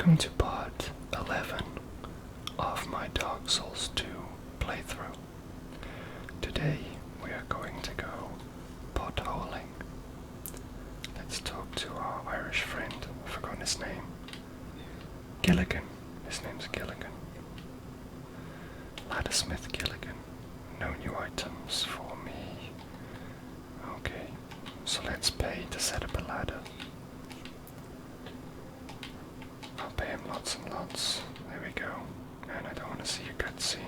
Welcome to part 11 of my Dark Souls 2 playthrough. Today we are going to go potholing. Let's talk to our Irish friend, I've forgotten his name. Gilligan. His name's Gilligan. Laddersmith Gilligan. No new items for me. Okay, so let's pay to set up a ladder. I'll pay him lots and lots. There we go. And I don't want to see a cutscene.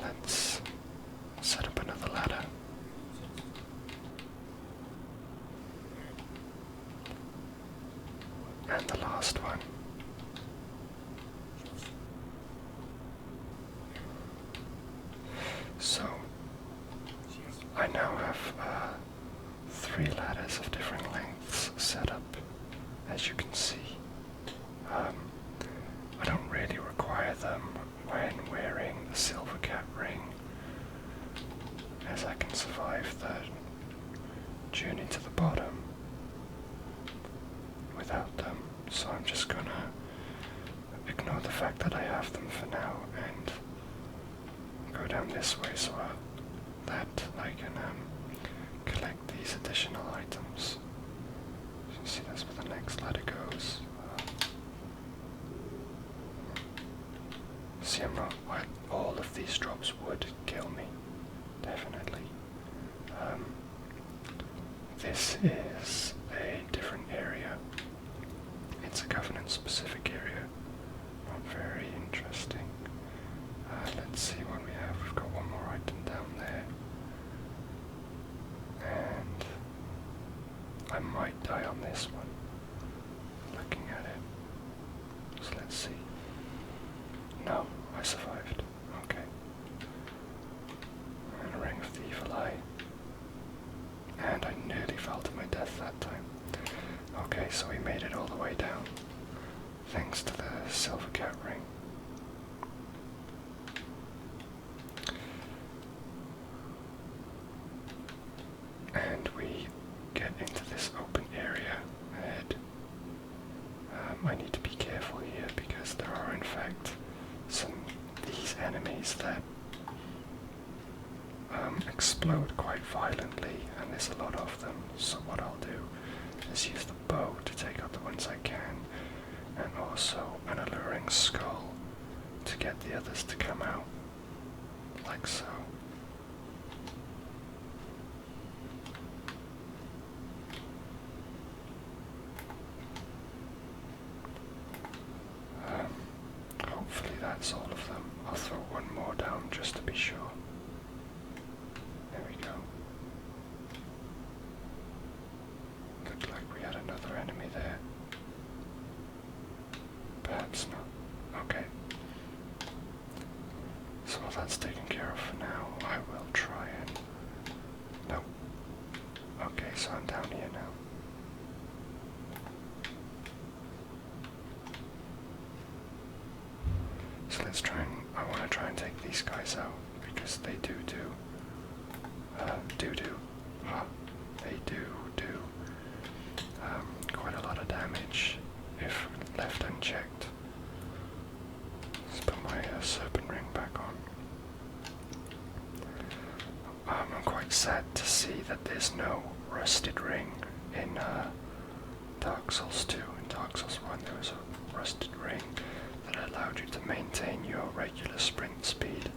Let's set up another ladder. And the last one. So, I now have 3 ladders of different lengths set up, as you can see. I don't really require them when wearing the silver cat ring, as I can survive the journey to the bottom without them, so I'm just gonna ignore the fact that I have them for now and go down this way so that I can collect these additional items. So you see that's where the next ladder goes. See, all of these drops would kill me, definitely. This is a different area. It's a Covenant specific area. Not very interesting. Let's see what we have. We've got one more item down there. And I might die on this one, looking at it. So let's see. No, I survived. Okay. And a Ring of the Evil Eye. And I nearly fell to my death that time. Okay, so we made it all the way down, thanks to the silver cat ring. And we get into this open area ahead. I need to be careful here because there are in fact these enemies that explode quite violently, and there's a lot of them. So what I'll do is use the bow to take out the ones I can, and also an alluring skull to get the others to come out, like so. Hopefully that's all of them. I'll throw one more down just to be sure. There we go. Looked like we had another enemy there. Perhaps not. Okay. So while that's taken care of for now, I will try and... Nope. Okay, so I'm down here now. So let's try and... I want to try and take these guys out, because they do quite a lot of damage if left unchecked. Let's put my serpent ring back on. I'm quite sad to see that there's no rusted ring in Dark Souls 2. In Dark Souls 1 there was a rusted ring that allowed you to maintain your regular sprint speed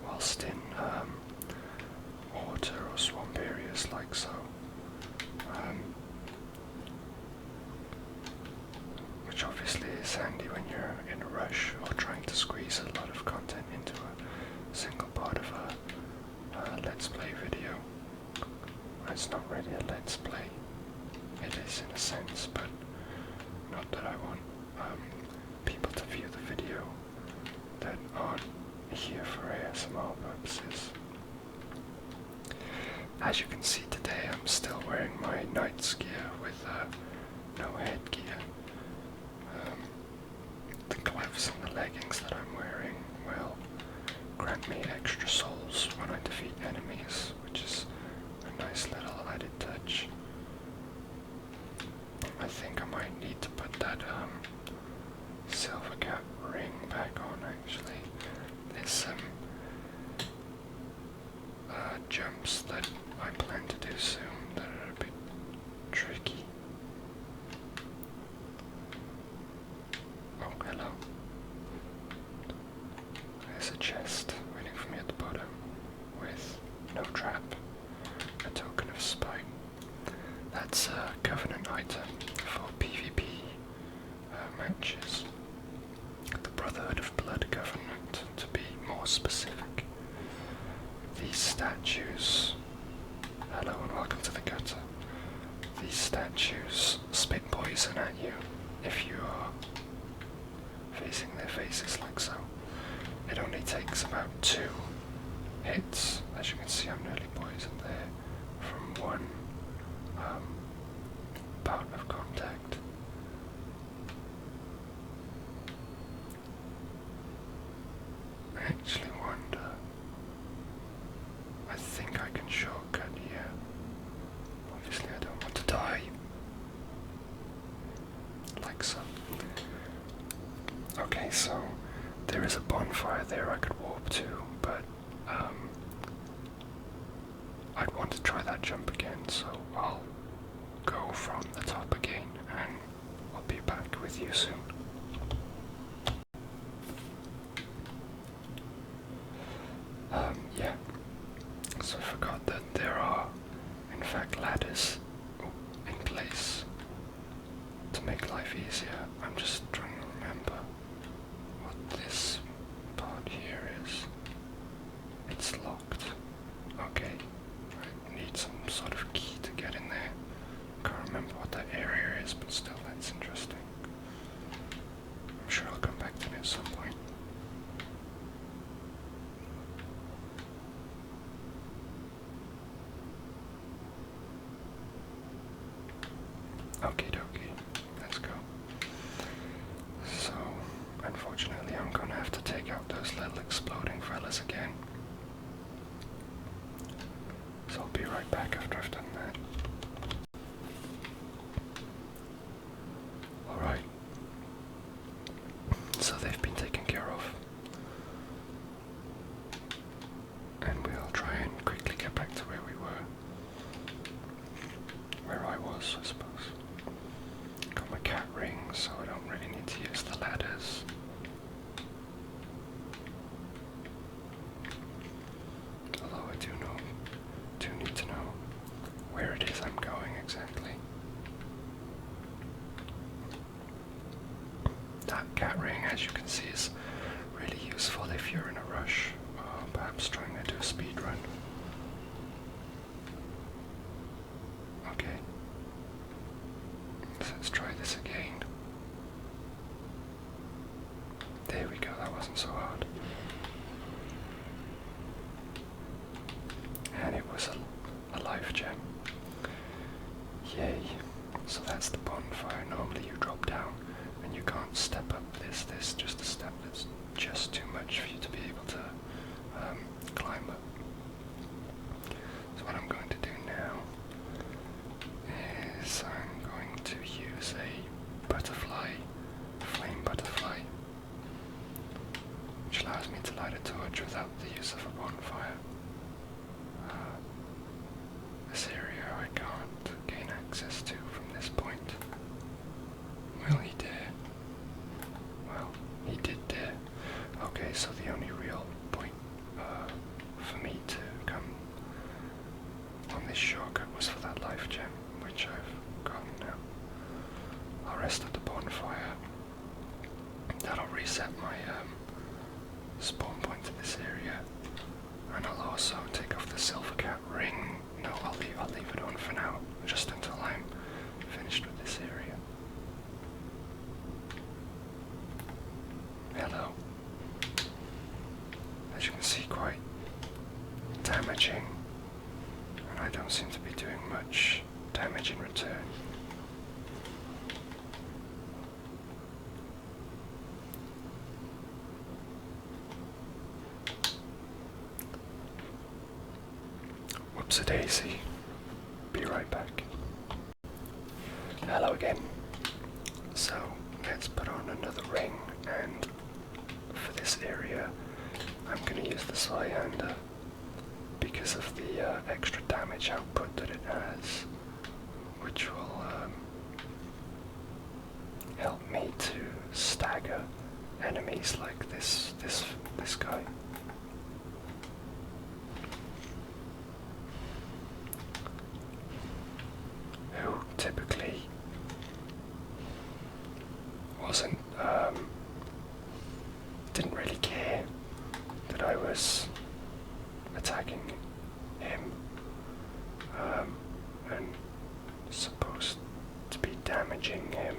whilst in water or swamp areas like so. Which obviously is handy when you're in a rush or trying to squeeze a lot of content into a single part of a Let's Play video. It's not really a Let's Play. It is in a sense, but not that I want people to view the video that aren't here for ASMR purposes. As you can see today, I'm still wearing my knight's gear with no headgear. The gloves and the leggings that I'm wearing will grant me extra souls when I defeat enemies, which is a nice little added touch. I think I might need to put that silver cap ring back on actually. There's some jumps that I plan to do soon that are a bit tricky. Oh, hello. There's a chest waiting for me at the bottom with no trap, a token of spite. That's a Covenant item for PvP matches. The Brotherhood of Blood Covenant, to be more specific. These statues, hello and welcome to the gutter. These statues spit poison at you if you are facing their faces like so. It only takes about 2 hits. As you can see, I'm nearly poisoned there from one bout of contact. I actually wonder, I think I can shortcut here. Obviously I don't want to die. Like so. Okay, so there is a bonfire there I could warp to, but I'd want to try that jump again, so I'll go from the top again and I'll be back with you soon. Yeah, so I forgot that there are in fact ladders in place to make life easier. I'm just trying to remember what this part here is. It's locked. Okay, I need some sort of key to get in there. Can't remember what that area is, but still, that's interesting. I'm sure I'll come back to it at some point. Okie dokie, let's go. So, unfortunately, I'm gonna have to take out those little exploding fellas again. So I'll be right back after I've done that. Alright. So they've been taken care of. And we'll try and quickly get back to where we were. Where I was, I suppose. Got my cat ring, so I don't really need to use the ladders. Although I do need to know where it is I'm going exactly. That cat ring, as you can see, is really useful if you're in a rush, or perhaps trying to do a speed run. Okay. So let's try this again. There we go, that wasn't so hard. And it was a life gem. Yay. So that's the bonfire. Normally you drop down and you can't step up this. There's just a step that's just too much for you to be able to climb up. So what I'm going to do now is I'm going to use a butterfly, flame butterfly, which allows me to light a torch without the use of a bonfire. This area I can't gain access to from this point. Will he dare? Well, he did dare. Okay, so the only real point for me to come on this shortcut was for that life gem, which I've gotten now. I'll rest at the bonfire. That'll reset my spawn point to this area, and I'll also take off the silver cat ring. No, I'll leave it on for now, just until I'm finished with this area. Hello. As you can see, quite damaging, and I don't seem to be doing much damage in return. Whoops-a-daisy. Be right back. Hello again. So, another ring, and for this area I'm going to use the Zweihander because of the extra damage output that it has, which will help me to stagger enemies like this guy. Who typically didn't really care that I was attacking him, and supposed to be damaging him.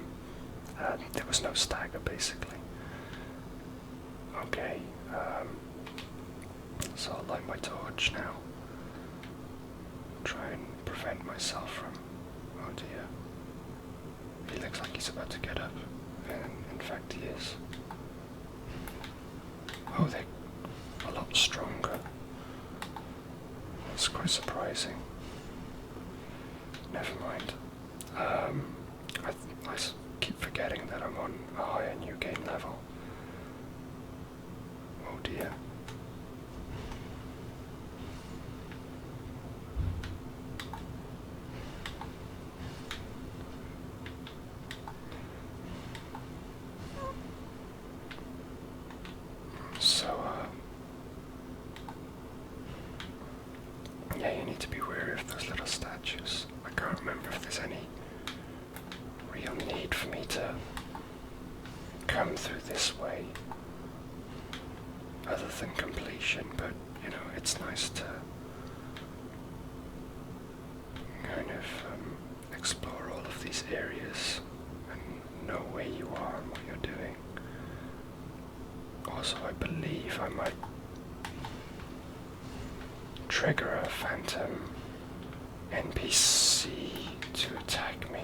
There was no stagger, basically. Okay, so I'll light my torch now. Try and prevent myself from... Oh dear. He looks like he's about to get up, and in fact he is. Oh, they're a lot stronger. That's quite surprising. Never mind. I keep forgetting that I'm on a higher new game level. Oh dear. So, yeah, you need to be wary of those little statues. I can't remember if there's any real need for me to come through this way other than completion, but you know, it's nice to kind of explore all of these areas and know where you are and what you're doing. Also, I believe I might trigger a phantom NPC to attack me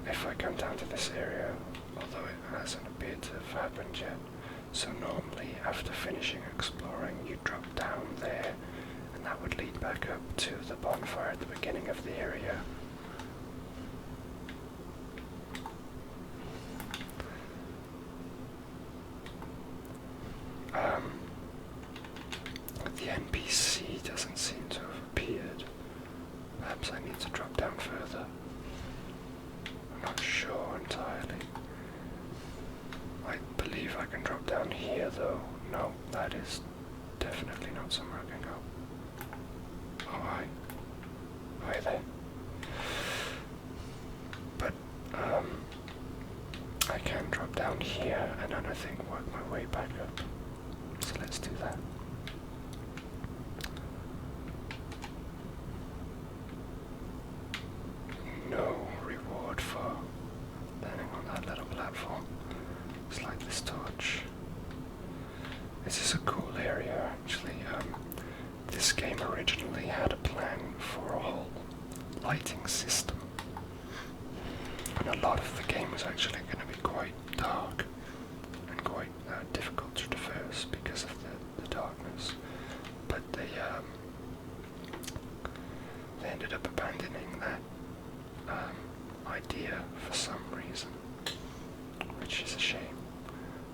if I come down to this area, although it hasn't appeared to have happened yet. So normally after finishing exploring you drop down there, and that would lead back up to the bonfire at the beginning of the area. The NPC doesn't seem to have appeared. Perhaps I need to drop down further. I'm not sure entirely. I believe I can drop down here though. No, that is definitely not somewhere I can go. Oh, hi. Hi there. But, I can drop down here and then I think work my way back up. So let's do that. No reward for landing on that little platform. It's like this torch. This is a cool area actually. This game originally had a plan for a whole lighting system. And a lot of the game was actually going to be quite dark and quite difficult to traverse because of the darkness. But they ended up abandoning that idea for some reason, which is a shame.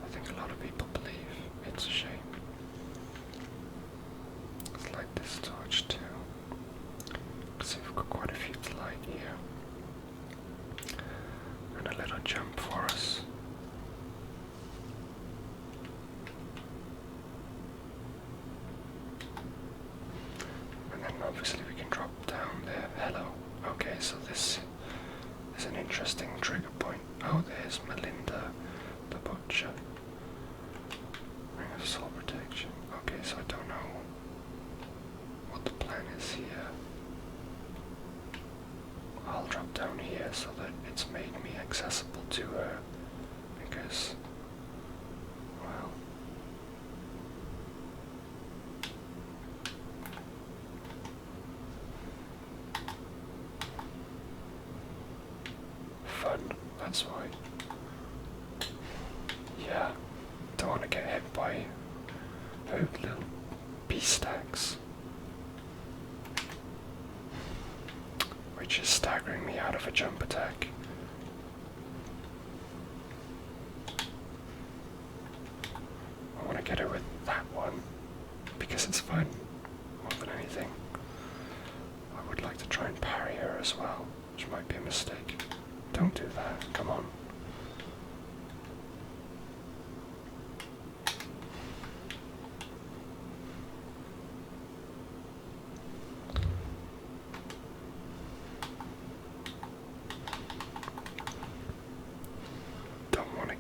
I think a lot of people believe it's a shame. Let's light this torch too. See, we've got quite a few to light here. And a little jump for us. And then obviously we can drop down there. Hello. Okay, so this is an interesting trigger point. Oh, there's Melinda, the butcher. Ring of soul protection. Okay, so I don't know what the plan is here. I'll drop down here so that it's made me accessible to her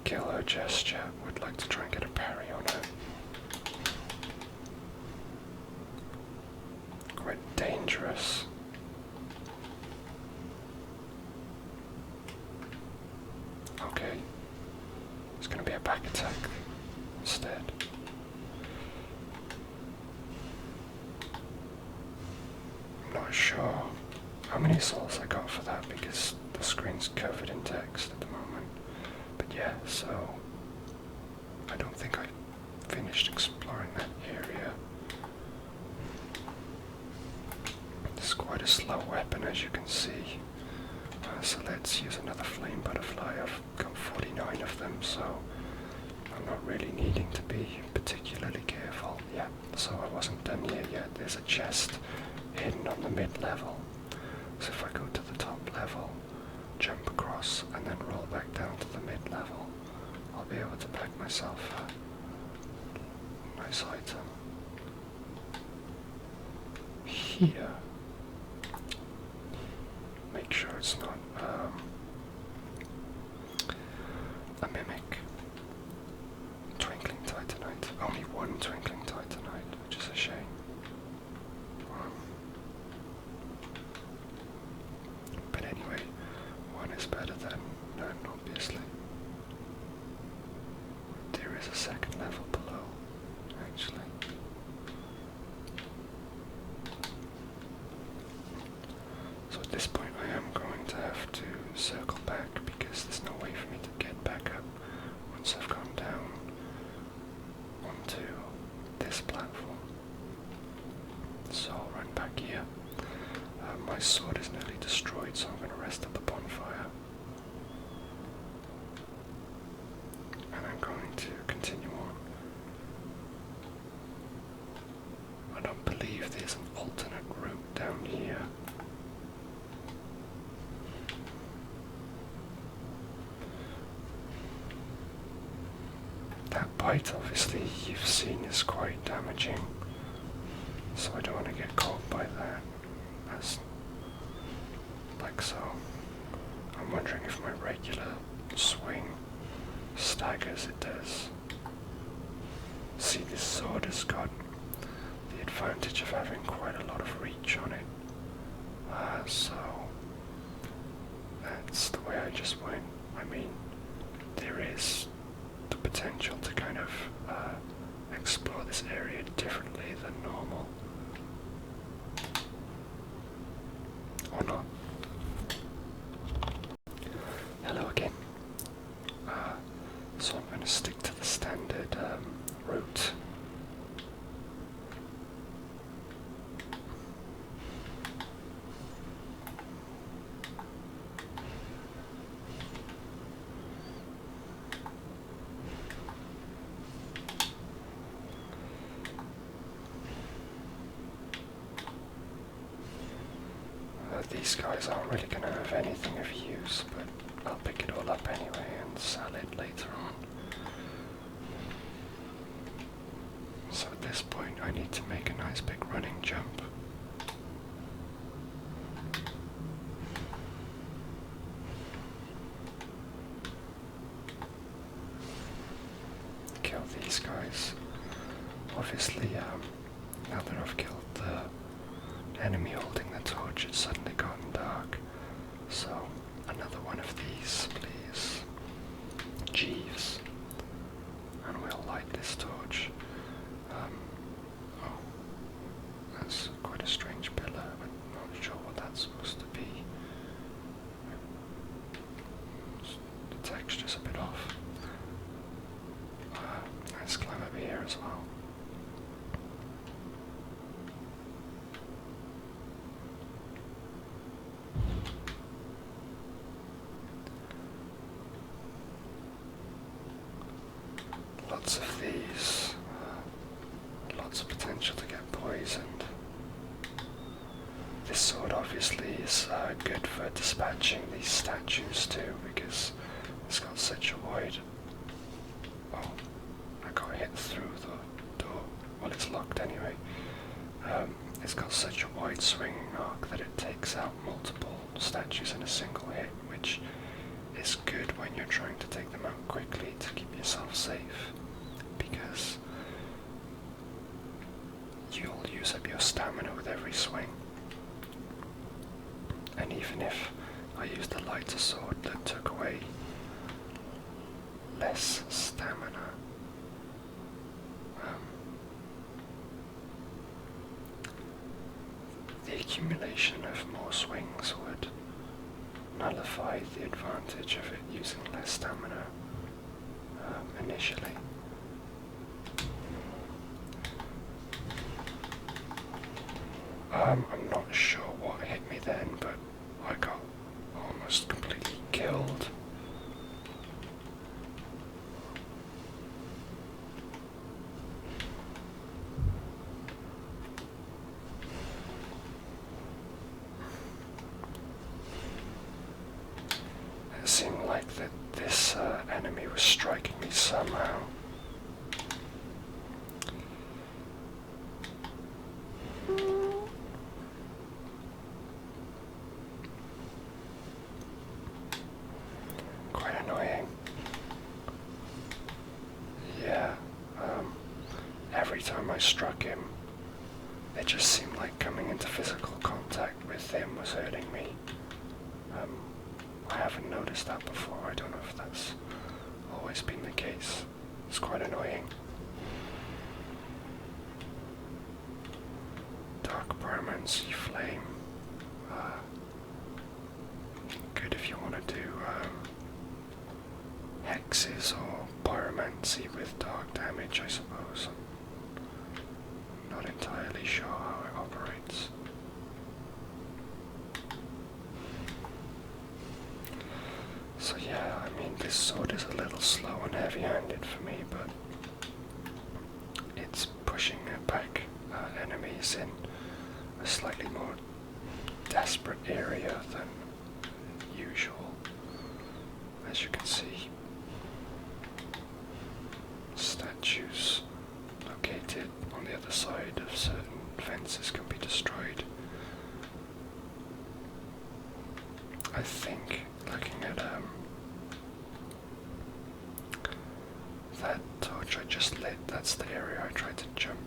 kill her just yet. Would like to try and get a parry on her. Quite dangerous. Okay. It's going to be a back attack instead. I'm not sure how many souls I got for that because the screen's covered in text at the moment. But yeah, so I don't think I finished exploring that area. It's quite a slow weapon, as you can see. So let's use another flame butterfly. I've got 49 of them, so I'm not really needing to be particularly careful. Yeah, so I wasn't done here yet. There's a chest hidden on the mid-level. So if I go to the top level, jump across, and then roll back down to the mid-level, I'll be able to pack myself a nice item. Here, make sure it's not a mimic. Twinkling Titanite. Only one Twinkling Titanite, which is a shame. But anyway, one is better than none, obviously. There is a second level below, actually. So at this point I am going to have to circle back because there's no way for me to get back up once I've gone down onto this platform. So I'll run back here. My sword is nearly destroyed, so I'm going to rest at the bonfire. And I'm going to continue on. I don't believe there's an alternate route down here. That bite, obviously, you've seen is quite damaging, so I don't want to get caught by that. As like so. I'm wondering if my regular swing staggers. It does. See, this sword has got the advantage of having quite a lot of reach on it. So that's the way I just went. I mean, there is the potential to kind of explore this area differently than normal. Or not. Hello again. So I'm going to stick to the standard route. These guys aren't really going to have anything of use, but I'll pick it all up anyway and sell it later on. So at this point I need to make a nice big running jump. Kill these guys. Obviously, now that I've killed the enemy holding the torch, it's suddenly gotten dark. So, another one of these, please. Jeeves. And we'll light this torch. Oh, that's quite a strange pillar. I'm not sure what that's supposed to be. The texture's a bit off. Let's climb over here as well. Lots of these, lots of potential to get poisoned. This sword obviously is good for dispatching these statues too, because it's got such a wide... Oh, I got hit through the door. Well, it's locked anyway. It's got such a wide swinging arc that it takes out multiple statues in a single hit, which is good when you're trying trying to take them out quickly to keep yourself safe, because you'll use up your stamina with every swing. And even if I used a lighter sword that took away less stamina, the accumulation of more swings would nullify the advantage of it using less stamina initially. I'm not sure what hit me then, but I got almost completely killed. It seemed like that this enemy was striking me somehow. Quite annoying. Yeah, every time I struck him, it just seemed like coming into physical contact with him was hurting me. I haven't noticed that before. I don't know if that's always been the case. It's quite annoying. Dark Pyromancy Flame. Good if you want to do hexes or pyromancy with dark damage, I suppose. I'm not entirely sure how it operates. So yeah, I mean, this sword is a little slow and heavy-handed for me, but it's pushing back enemies in a slightly more desperate area than usual. As you can see, statues located on the other side of certain fences can be destroyed. I think, looking at that torch I just lit, that's the area I tried to jump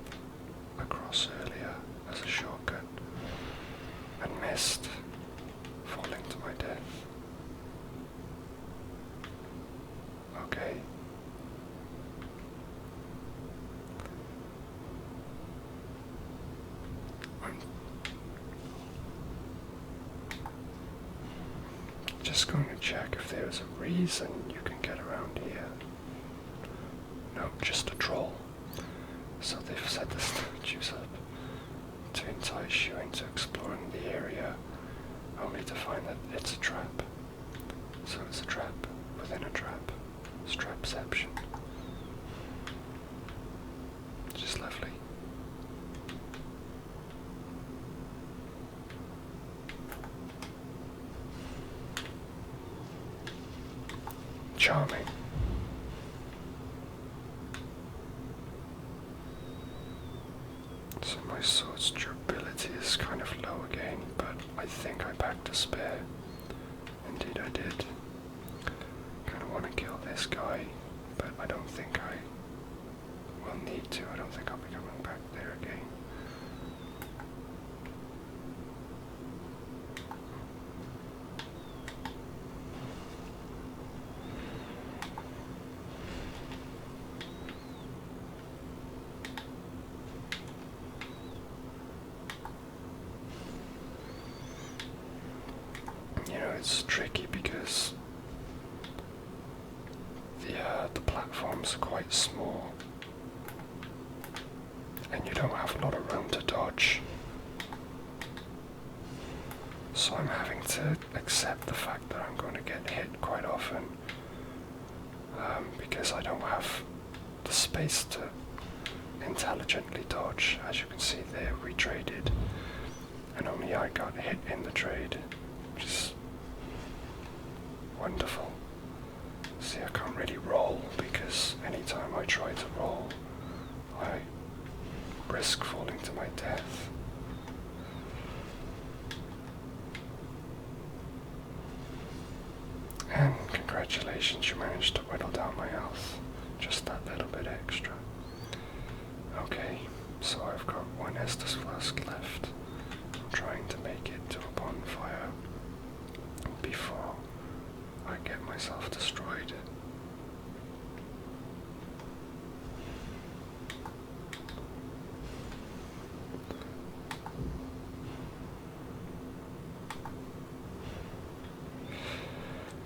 across earlier as a shortcut and missed, falling to my death. Okay. I'm just going to check if there's a reason you can get around here. No, just a troll. So they've set the statues up to entice you into exploring the area, only to find that it's a trap. So it's a trap within a trap. It's trapception. Just lovely. Charming. So my sword's durability is kind of low again, but I think I packed a spare. Indeed I did. Kind of want to kill this guy, but I don't think I will need to. I don't think I'll be coming back there again. You know, it's tricky because the platforms are quite small and you don't have a lot of room to dodge. So I'm having to accept the fact that I'm going to get hit quite often because I don't have the space to intelligently dodge. As you can see there, we traded and only I got hit in the trade, which is wonderful. See, I can't really roll because anytime I try to roll, I risk falling to my death. And Congratulations, you managed to whittle down my health. Just that little bit extra. Okay, so I've got one Estus flask left. I'm trying to make it to a bonfire before I get myself destroyed.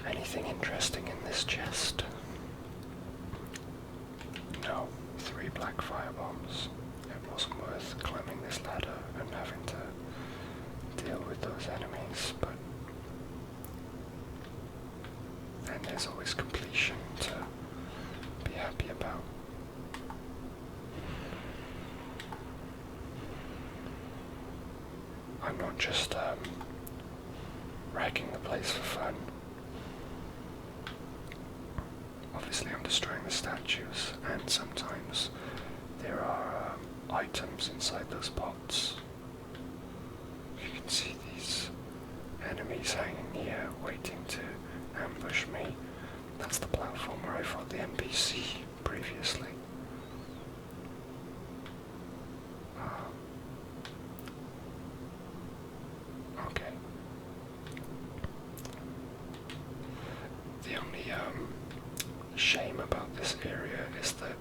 Anything interesting in this chest? No, 3 black firebombs. It wasn't worth climbing this ladder and having to deal with those enemies, but then there's always completion to be happy about. I'm not just wrecking the place for fun. Obviously I'm destroying the statues, and sometimes there are items inside those pots. You can see these enemies hanging here, waiting to ambush me. That's the platform where I fought the NPC previously. Okay. The only shame about this area is that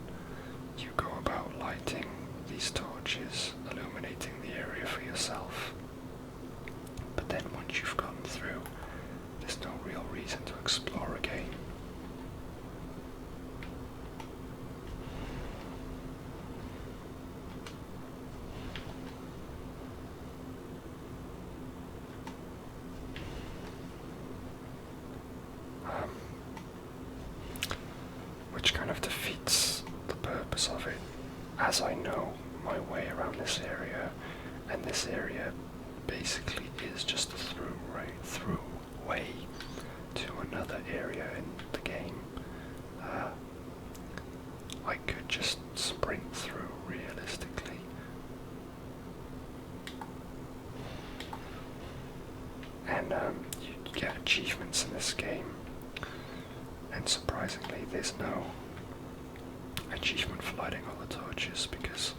you go about lighting these torches, illuminating the area for yourself, but then once you've gotten through, there's no real reason to explore again. Which kind of defeats the purpose of it, as I know my way around this area, and this area basically is just a through way to another area in the game. I could just sprint through realistically. And you get achievements in this game. And surprisingly, there's no achievement for lighting all the torches, because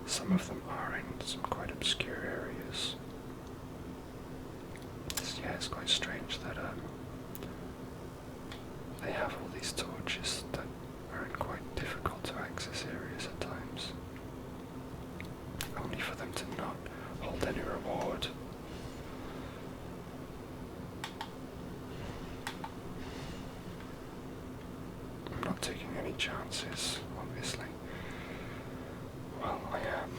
some of them are in some quite obscure areas. Yeah, it's quite strange that they have all these torches that are in quite difficult to access areas at times, only for them to not hold any reward. Not taking any chances, obviously. Well, I am.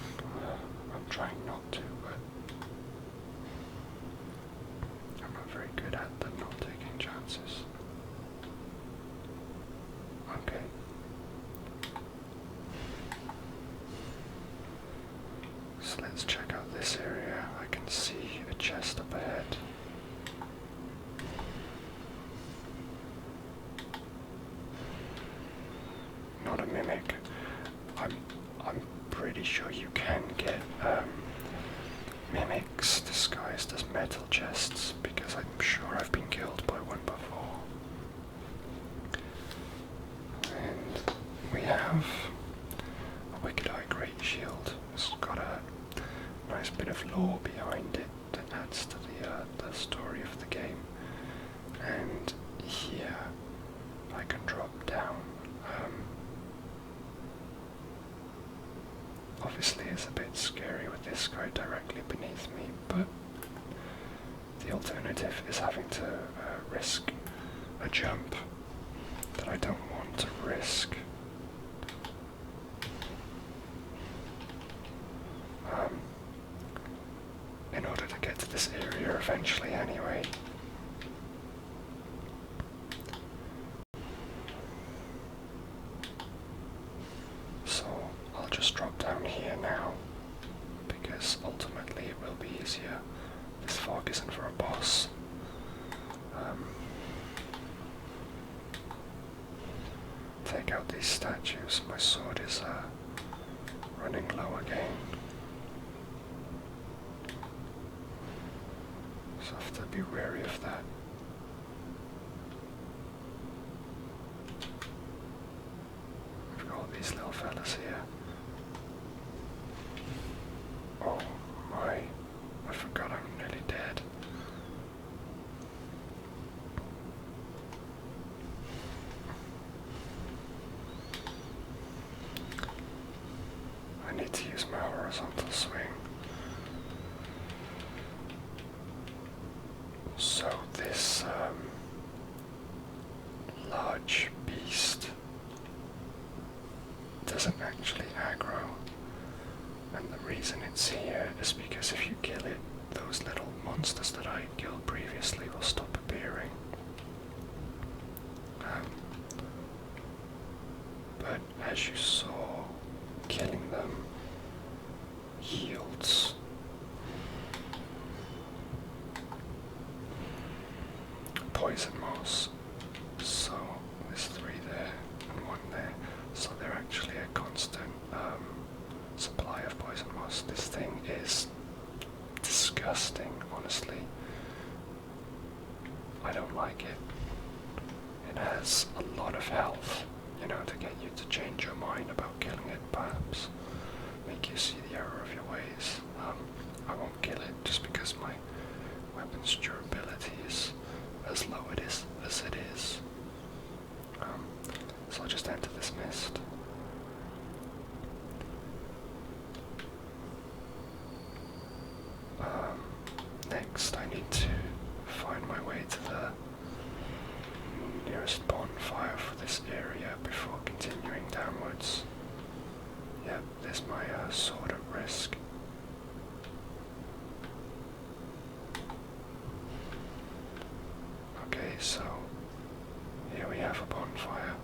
I'm trying not to, but I'm not very good at them not taking chances. Okay. So let's check out this area. I can see a chest up ahead. Not a mimic. I'm pretty sure you can get mimics disguised as metal chests, because I'm sure I've been killed by one before. And we have a Wicked Eye Great Shield. It's got a nice bit of lore behind it that adds to the story of the game. And here I can drop down. Obviously it's a bit scary with this guy directly beneath me, but the alternative is having to risk a jump that I don't want to risk. In order to get to this area eventually anyway. So I'll just drop down here now, because ultimately it will be easier. This fog isn't for a boss. Take out these statues. My sword is running low again. So I have to be wary of that. these little fellas here. Oh my, I forgot I'm nearly dead. I need to use my horizontal swing. So this large beast doesn't actually aggro, and the reason it's here is because if you kill it, those little monsters that I killed previously will stop appearing. But as you saw, killing them yields poison moss. So there's 3 there and 1 there. So they're actually a constant supply of poison moss. This thing is disgusting, honestly. I don't like it. It has a lot of health, you know, to get you to change your mind about killing it, perhaps. Make you see the error of your ways. I won't kill it just because my weapon's durability is as low as it is. So I'll just enter this mist. Next I need to find my way to the nearest bonfire for this area before continuing downwards. Yep, there's my sword at risk. Okay, so here we have a bonfire.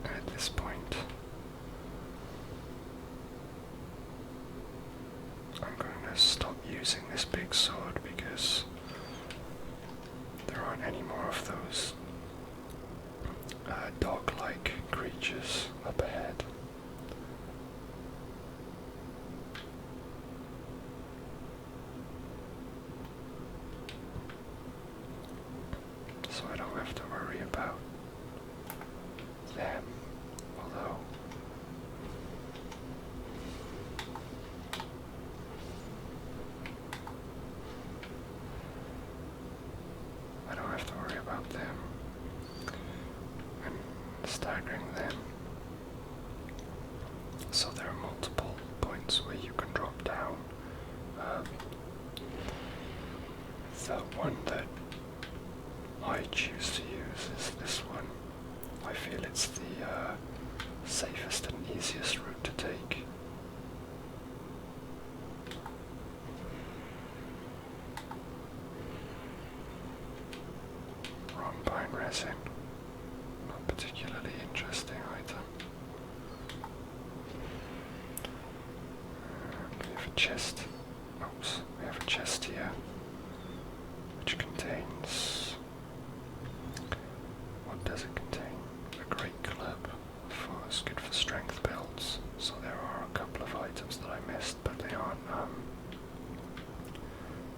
And at this point, I'm going to stop using this big sword because there aren't any more of those dog-like creatures up ahead. So I don't have to worry about them, although I don't have to worry about them and staggering them. So there are multiple points where you can drop down. The one that I choose to use is this one. I feel it's the safest and easiest route to take. Wrong pine resin. Not particularly interesting item. We have a chest. Oops, we have a chest here, which contains. What does it contain? A great club. It's good for strength builds. So there are a couple of items that I missed, but they aren't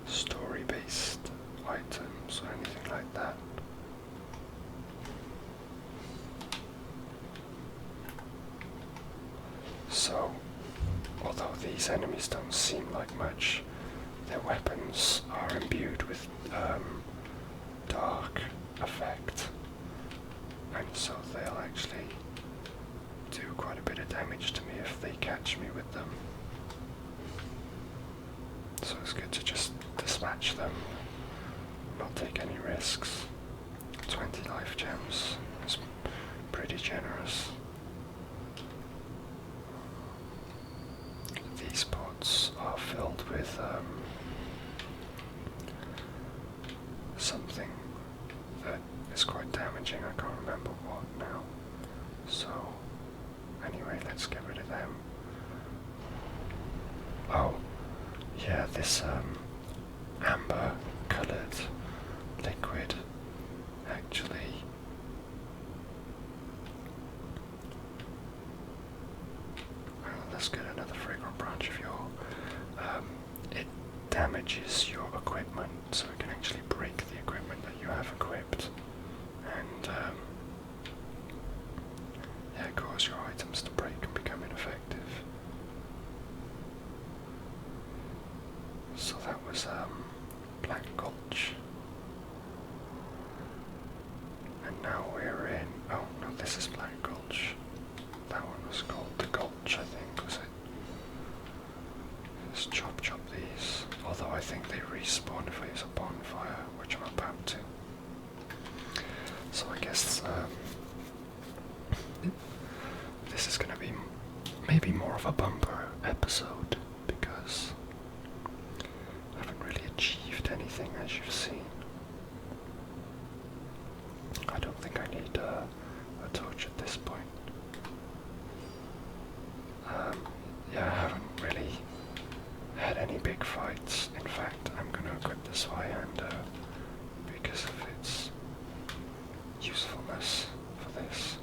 story-based items or anything like that. So, although these enemies don't seem like much, their weapons are imbued with dark effect, and so they'll actually do quite a bit of damage to me if they catch me with them. So it's good to just dispatch them, not take any risks. 20 life gems is pretty generous. These pots are filled with something that is quite damaging. I can't remember what now. So anyway, let's get rid of them. Oh, yeah, this amber coloured liquid actually let's get another fragrant branch of your it damages your equipment, so it can actually break the equipment that you have equipped, and now we're in. Oh no, this is Black Gulch. That one was called the Gulch, I think, was it? Let's chop these. Although I think they respawn if I use a bonfire, which I'm about to. So I guess this is going to be maybe more of a bumper episode because I haven't really achieved anything, as you've seen. I don't think I need a torch at this point. Yeah, I haven't really had any big fights. In fact, I'm going to equip this Viander because of its usefulness for this.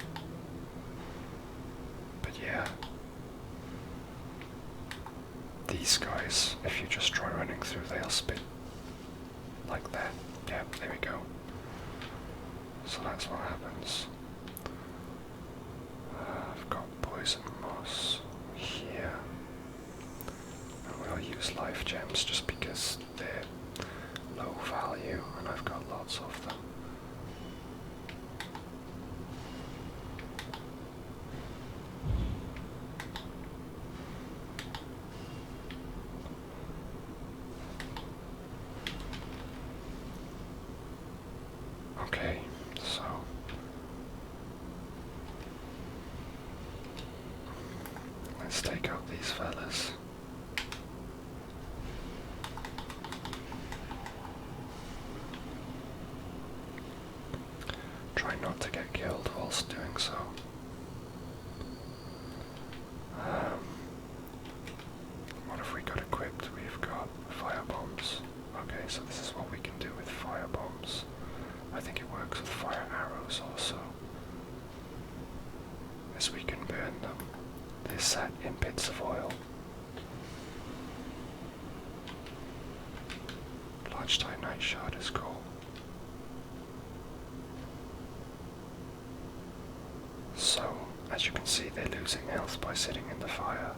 But yeah, these guys, if you just try running through, they'll spit like that. Yeah, there we go. So that's what happens. I've got poison moss here. And we'll use life gems just because they're low value and I've got lots of them. Okay, so let's take out these fellas. Try not to get killed whilst doing so. What have we got equipped? We've got fire bombs. Okay, so this is what we can do with fire bombs. I think it works with fire arrows also, as we can burn them. They're set in bits of oil. Large titanite shard is cool. So, as you can see, they're losing health by sitting in the fire,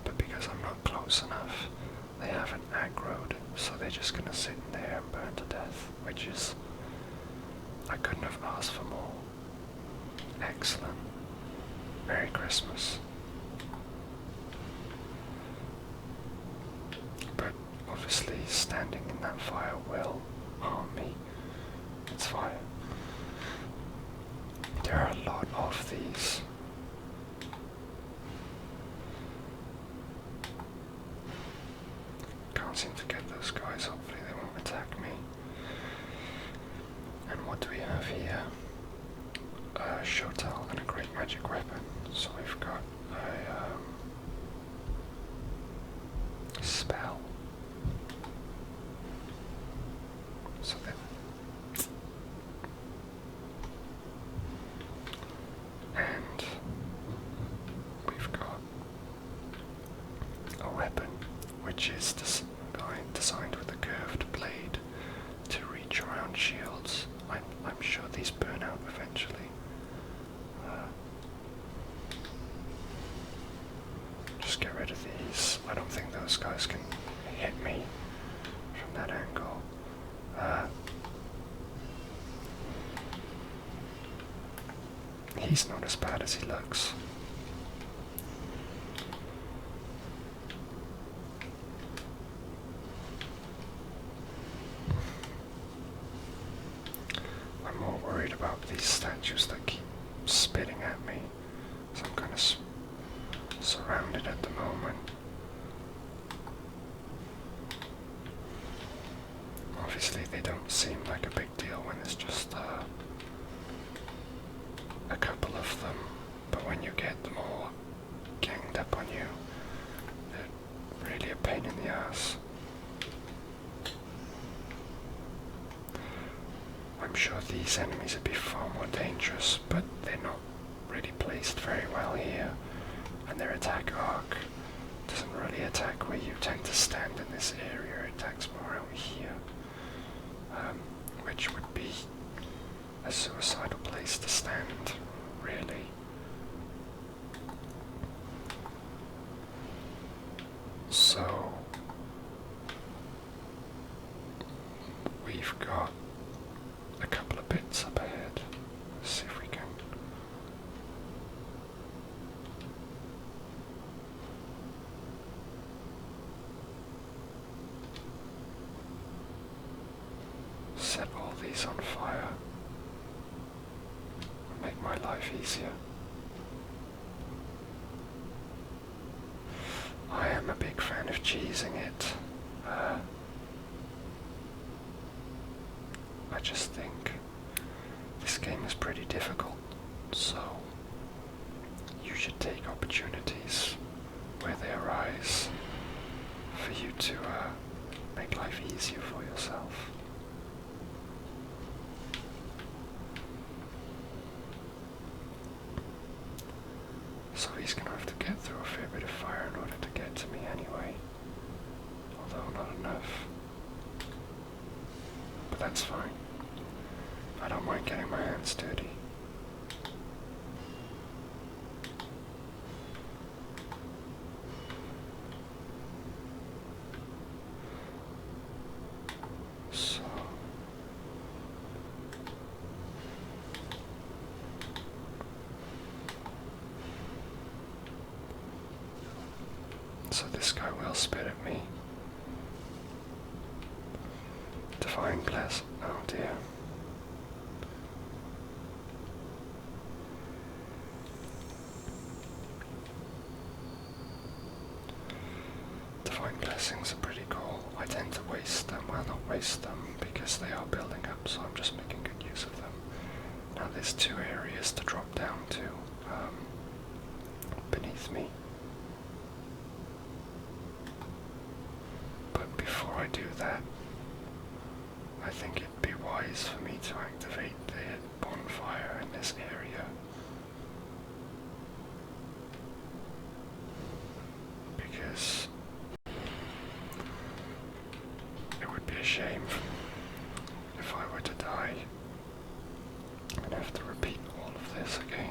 but because I'm not close enough, they haven't aggroed, so they're just gonna sit in there and burn to death, which is... I couldn't have asked for more. Excellent. Merry Christmas. But obviously standing in that fire will harm me. It's fire. There are a lot of these. Can't seem to get those guys, hopefully they won't attack me. And what do we have here? A Shotel and a great magic weapon. So we've got a spell. So then, and we've got a weapon which is designed with a curved blade to reach around shields. I'm sure these burn out eventually. Just get rid of these. I don't think those guys can hit me from that angle. He's not as bad as he looks. I'm more worried about these statues that keep spitting at me, so I'm kind of surrounded at the moment. Obviously they don't seem like a big deal when it's just a couple of them, but when you get them all ganged up on you, they're really a pain in the ass. I'm sure these enemies would be far more dangerous, but they're not really placed very well here, and their attack arc doesn't really attack where you tend to stand in this area. It attacks more out here, which would be a suicidal place to stand, really. So we've got a couple of bits up ahead. these on fire. Make my life easier. I am a big fan of cheesing it. I just think this game is pretty difficult, so you should take opportunities where they arise for you to make life easier for yourself. So he's going to have to get through a fair bit of fire in order to get to me anyway. Although not enough. But that's fine. I don't mind getting my hands dirty. So this guy will spit at me. Divine bless. Oh dear. Divine blessings are pretty cool. I tend to waste them. Well, not waste them because they are building up, so I'm just making good use of them. Now there's two areas to drop down to beneath me. Before I do that, I think it'd be wise for me to activate the bonfire in this area. Because it would be a shame if I were to die and have to repeat all of this again.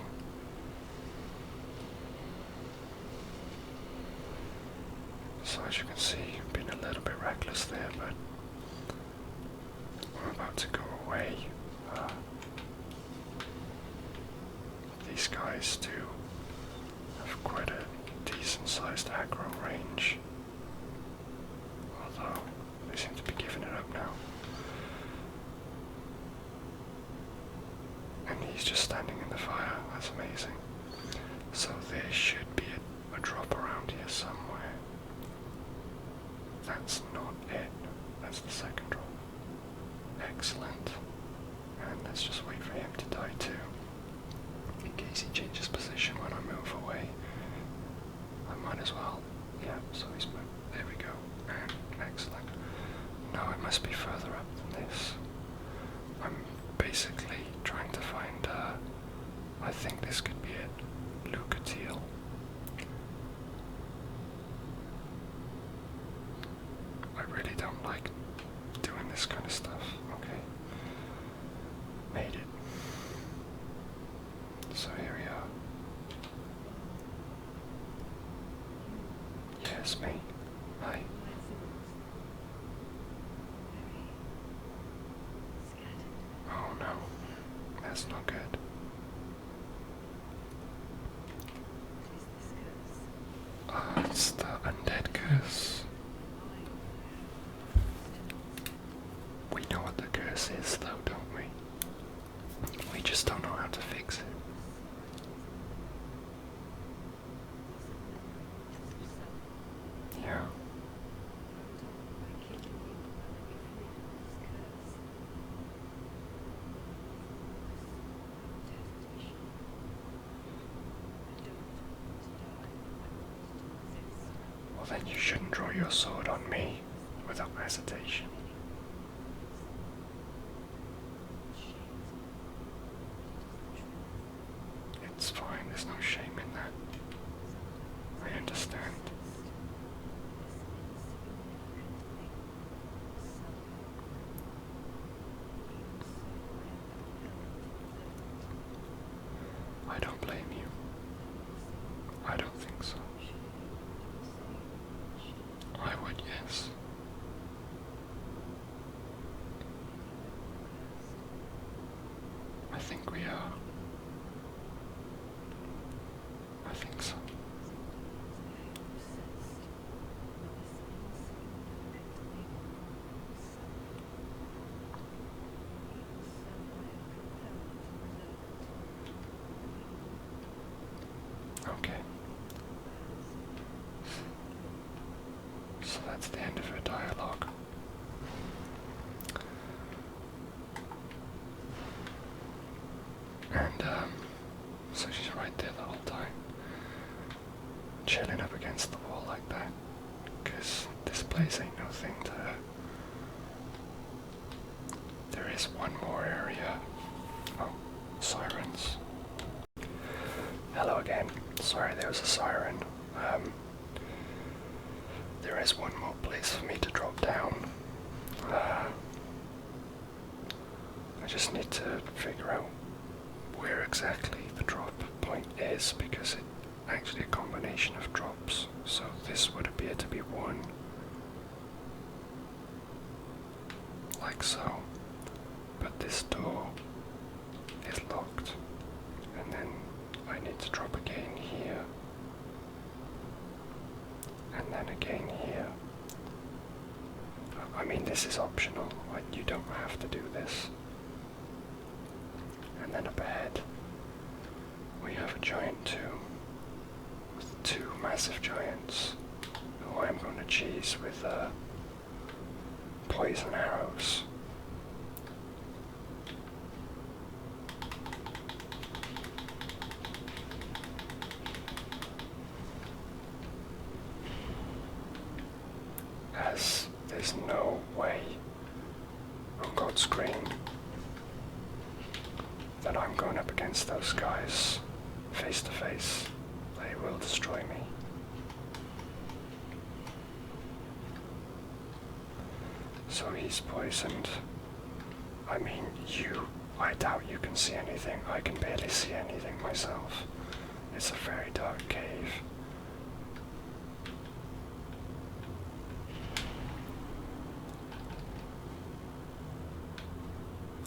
So as you can see, I've been a little bit reckless there, but I'm about to go away. These guys do have quite a decent sized aggro range, although they seem to be giving it up now. And he's just standing in the fire. That's amazing. So there should be a drop around here somewhere. That's not it. That's the second drop. Excellent. And let's just wait for him to die too. In case he changes position when I move away. I might as well. Yeah, so he's moved. There we go. And excellent. No, it must be further up than this. I'm basically trying to find, I think this could be it. Lucatiel. I really don't like doing this kind of stuff. Okay. Made it. So here we are. Yes, me. Hi. Oh no. That's not good. It's the undead curse. We know what the curse is though, don't we? We just don't know how to fix it. Yeah. Well, then you shouldn't draw your sword on me without hesitation. It's fine, there's no shame in that. I understand. I don't blame you. I don't think so. I would, yes. I think we are. I think so. Okay. So that's the end of her dialogue. And, so she's right there the whole time, chilling up against the wall like that, because this place ain't no thing to her. There is one more area. Oh, sirens. Hello again. Sorry, there was a siren. There is one more place for me to drop down. I just need to figure out where exactly the drop point is, because it's actually a combination of drops. So this would appear to be one, like so. But this door is locked, and then I need to drop again here, and then again here. I mean, this is optional, like, you don't have to do this. And then up ahead, we have a giant tomb with two massive giants who I'm going to cheese with poison arrows. As there's no way on God's screen that I'm going up against those guys face to face. They will destroy me. So he's poisoned. I mean, I doubt you can see anything. I can barely see anything myself. It's a very dark cave.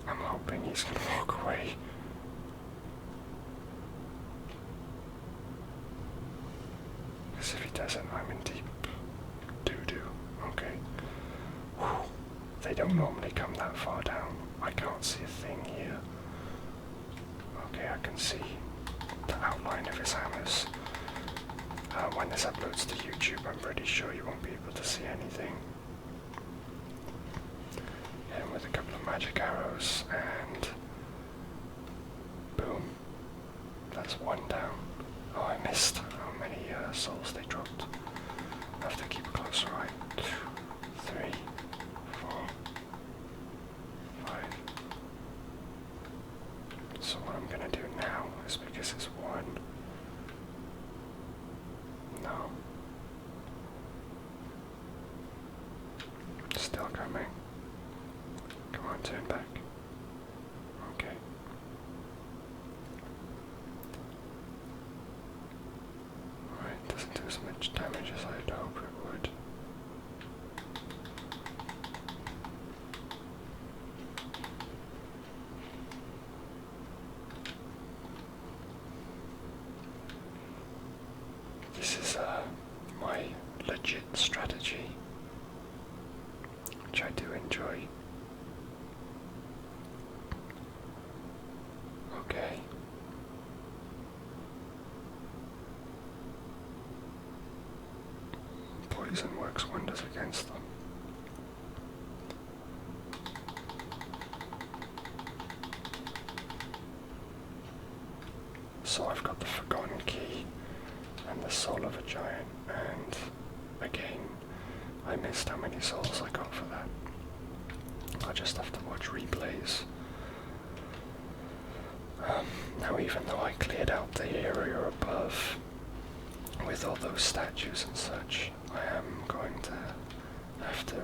I'm hoping he's going to walk away. Because if he doesn't, I'm in deep doo-doo. Okay. Whew. They don't normally come that far down. I can't see a thing here. Okay, I can see the outline of his hammers. When this uploads to YouTube, I'm pretty sure you won't be able to see anything. And with a couple of magic arrows, and boom, that's one down. Oh, I missed how many souls they dropped. I have to keep a closer eye. 2, 3, 4, 5. So what I'm gonna do now is, because it's one. No. Still coming. Come on, turn back. Okay. Alright, doesn't do as much damage as I'd hope it would. This is my legit strategy, which I do enjoy. Okay. Poison works wonders against them. So I've got the Forgotten Key and the Soul of a Giant, and again, I missed how many souls I got for that. I just have to watch replays. Now, even though I cleared out the area above with all those statues and such, I am going to have to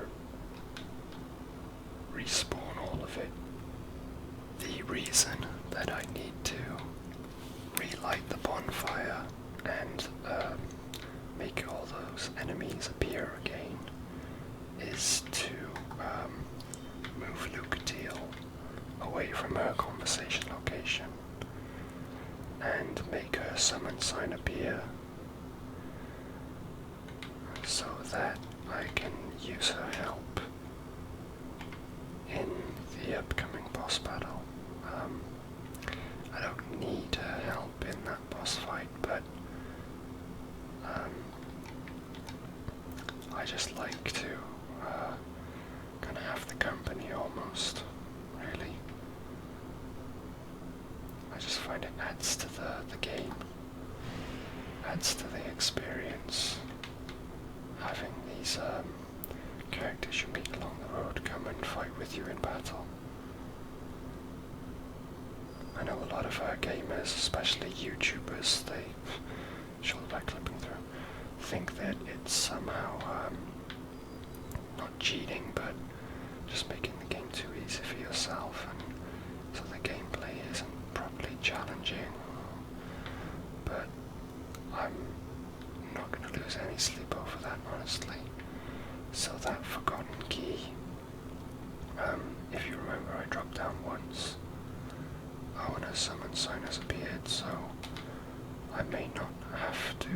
respawn all of it. The reason that I need to relight the bonfire and make all those enemies appear again is to move Lucatiel away from her conversation location and make her summon sign appear, so that I can use her help in the upcoming boss battle. I don't need her help in that boss fight, but I just like to kind of have the company almost, really. I just find it adds to the game, adds to the experience, having these characters you meet along the road come and fight with you in battle. I know a lot of gamers, especially YouTubers, they show that clipping through, think that it's somehow not cheating, but just making the game too easy for yourself, and so the gameplay isn't properly challenging. But I'm not going to lose any sleep over that, honestly. So that forgotten key, if you remember, I dropped down once. Oh, and a summon sign has appeared, so I may not have to,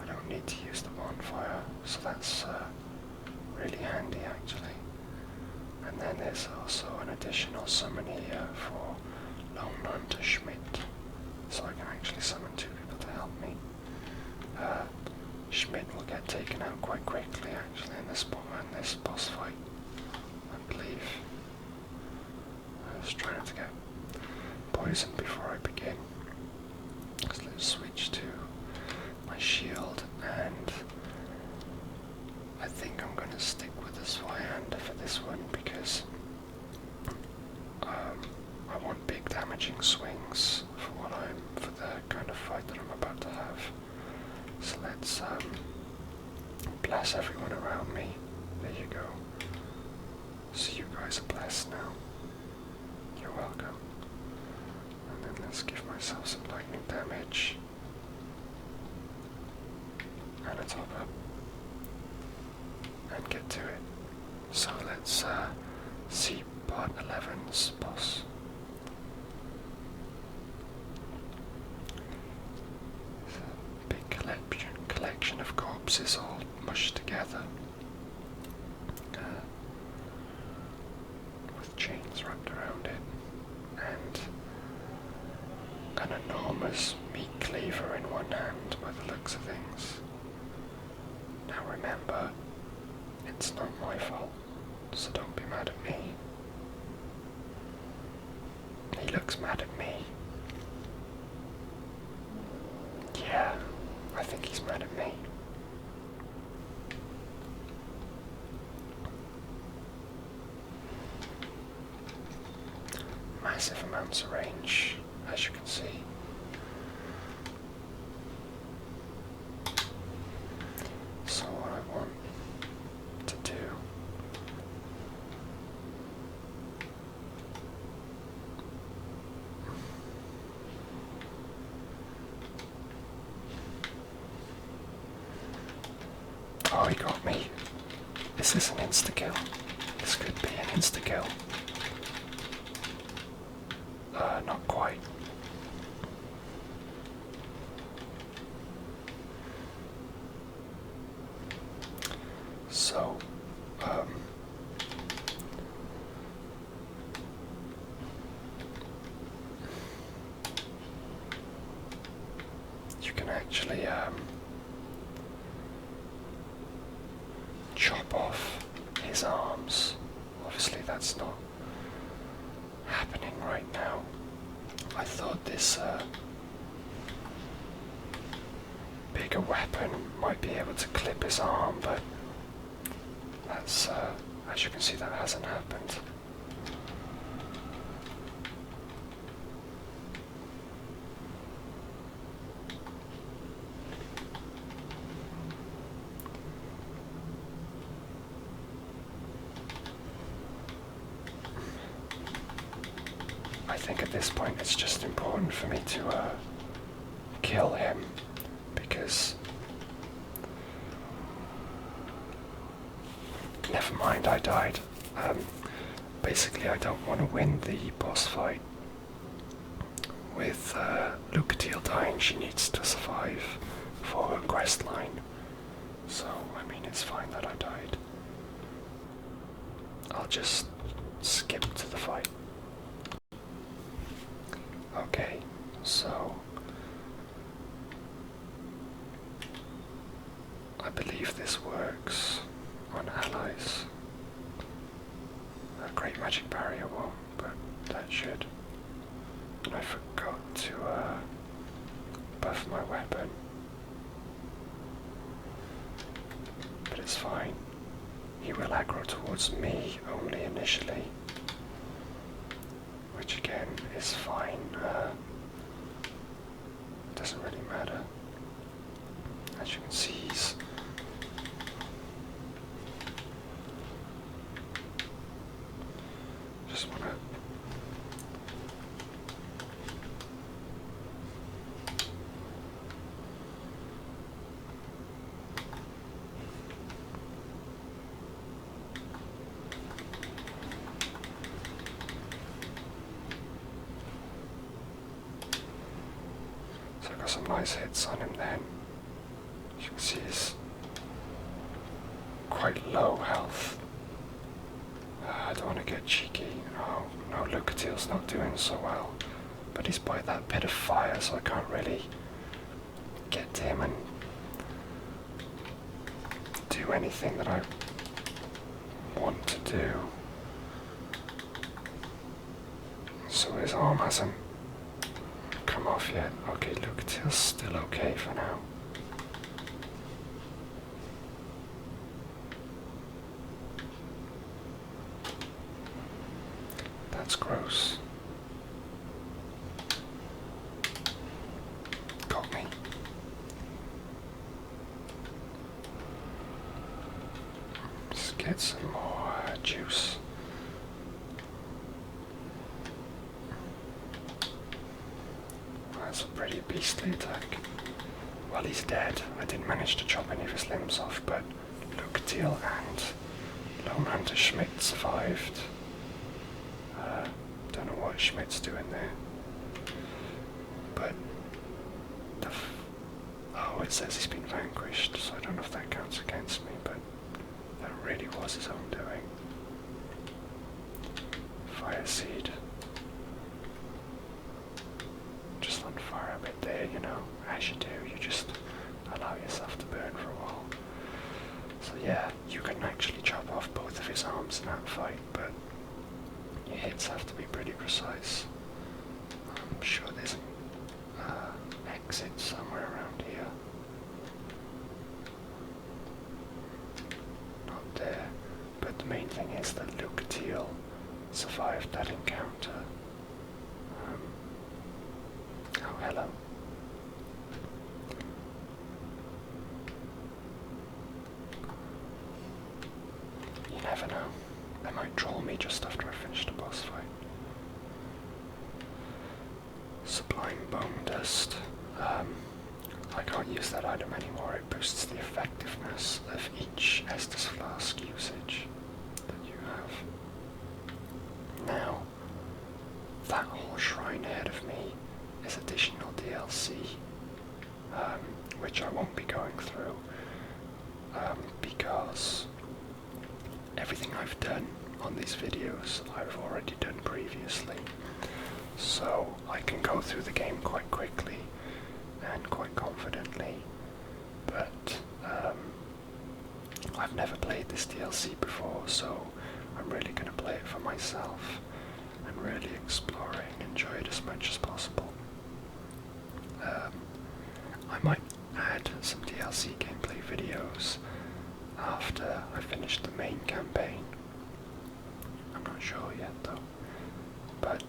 I don't need to use the bonfire, so that's really handy actually. And then there's also an additional summon here for Lone Hunter Schmidt, so I can actually summon 2 people to help me. Schmidt will get taken out quite quickly actually in this boss fight, I believe. I was trying to get poisoned before I begin. So let's switch to my shield, and I think I'm going to stick with the Zweihander for this one because I want big damaging swings for the kind of fight that I'm about to have. So let's bless everyone around me. There you go. So you guys are blessed now. You're welcome. And then let's give myself some lightning damage. And a top up. And get to it. So let's see part 11's boss. It's a big collection of corpses all mushed together. With chains wrapped around it. And an enormous meat cleaver in one hand by the looks of things. Now remember, it's not my fault, so don't be mad at me. He looks mad at me. Yeah, I think he's mad at me. Massive amounts of range, as you can see. So what I want to do oh, he got me. This is an insta-kill. This could be an insta-kill. Not quite. So, you can actually chop off his arms. Obviously that's not happening right now. I thought this bigger weapon might be able to clip his arm, but that's, as you can see, that hasn't happened. I think at this point it's just important for me to kill him, because never mind, I died. Basically I don't want to win the boss fight with Lucatiel dying. She needs to survive for her quest line, so I mean it's fine that I died. I'll just skip to the fight. Okay, so if this works on allies. A Great Magic Barrier won't, but that should. And I forgot to buff my weapon. But it's fine. He will aggro towards me only initially. Which again is fine. Doesn't really matter. As you can see, he's just wanna so I got some nice hits on him then. As you can see, he's quite low health. I don't want to get cheeky. Oh no, Lucatiel's not doing so well. But he's by that pit of fire, so I can't really get to him and do anything that I want to do. So his arm hasn't come off yet. Okay, Lucatiel's still okay for now. That's gross. Got me. Just get some more juice. That's a pretty beastly attack. Well, he's dead. I didn't manage to chop any of his limbs off, but Lucatiel and Lone Hunter Schmidt survived. Don't know what Schmidt's doing there, but oh, it says he's been vanquished, so I don't know if that counts against me, but that really was his own doing. Fire Seed. Just on fire a bit there, you know, as you do, you just allow yourself to burn for a while. So yeah, you can actually chop off both of his arms in that fight, but your hits have to be pretty precise. I'm sure there's an exit somewhere around here. Not there. But the main thing is that Lucatiel survived that encounter. Oh, hello. You never know. They might troll me just after I finish the boss fight. Sublime Bone Dust. I can't use that item anymore. It boosts the effectiveness of each Estus Flask usage that you have. Now, that whole shrine ahead of me is additional DLC, which I won't be going through, because everything I've done on these videos I've already done previously, so I can go through the game quite quickly and quite confidently, but I've never played this DLC before, so I'm really going to play it for myself and really explore it and enjoy it as much as possible. I might add some DLC gameplay videos after I finish the main campaign. I'm not sure yet though, but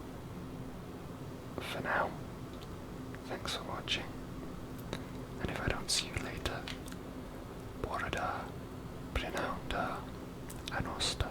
for now, thanks for watching, and if I don't see you later, Borada, Prinauda, Anosta.